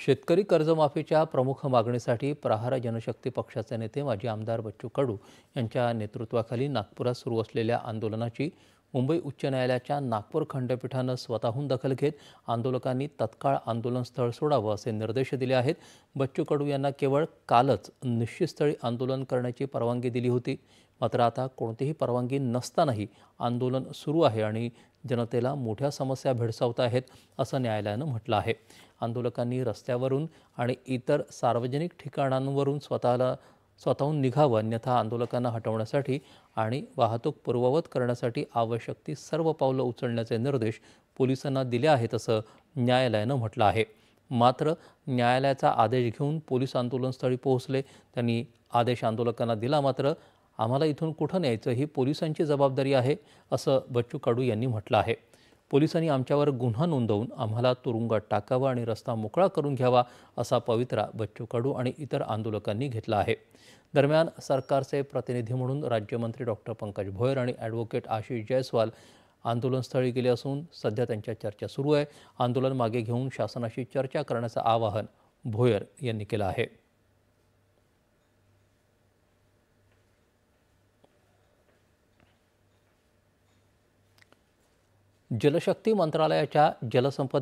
शेतकरी कर्जमाफीच्या प्रमुख मागणीसाठी प्रहार जनशक्ती पक्षाचे नेते माजी आमदार बच्चू कडू यांच्या नेतृत्वाखाली नागपुरात सुरू असलेल्या आंदोलनाची मुंबई उच्च न्यायालयाच्या नागपूर खंडपीठानं स्वतःहून दखल घेत आंदोलकांनी तत्काळ आंदोलनस्थळ सोडावं असे निर्देश दिले आहेत। बच्चू कडू यांना केवळ कालच निश्चितस्थळी आंदोलन करण्याची परवानगी दिली होती, मात्र आता कोणतीही परवानगी नसतानाही आंदोलन सुरू आहे आणि जनतेला मोठ्या समस्या भेडसावत आहेत असं न्यायालयानं म्हटलं आहे। आंदोलकांनी रस्त्यावरून आणि इतर सार्वजनिक ठिकाणांवरून स्वतःहून निघावं, अन्यथा आंदोलकांना हटवण्यासाठी आणि वाहतूक पूर्ववत करण्यासाठी आवश्यक ती सर्व पावलं उचलण्याचे निर्देश पोलिसांना दिले आहेत असं न्यायालयानं म्हटलं आहे। मात्र न्यायालयाचा आदेश घेऊन पोलीस आंदोलनस्थळी पोहोचले। त्यांनी आदेश आंदोलकांना दिला, मात्र आम्हाला इथून कुठं न्यायचं ही पोलिसांची जबाबदारी आहे असं बच्चू कडू यांनी म्हटलं आहे। पोलिसांनी आमच्यावर गुन्हा नोंदवून आम्हाला तुरुंगात टाकावं आणि रस्ता मोकळा करून घ्यावा असा पवित्रा बच्चू कडू आणि इतर आंदोलकांनी घेतला आहे। दरम्यान सरकारचे प्रतिनिधी म्हणून राज्यमंत्री डॉक्टर पंकज भोयर आणि ॲडव्होकेट आशिष जयस्वाल आंदोलनस्थळी गेले असून सध्या त्यांच्या चर्चा सुरू आहे। आंदोलन मागे घेऊन शासनाशी चर्चा करण्याचं आवाहन भोयर यांनी केलं आहे। जलशक्ती मंत्रालयाच्या जलसंपदा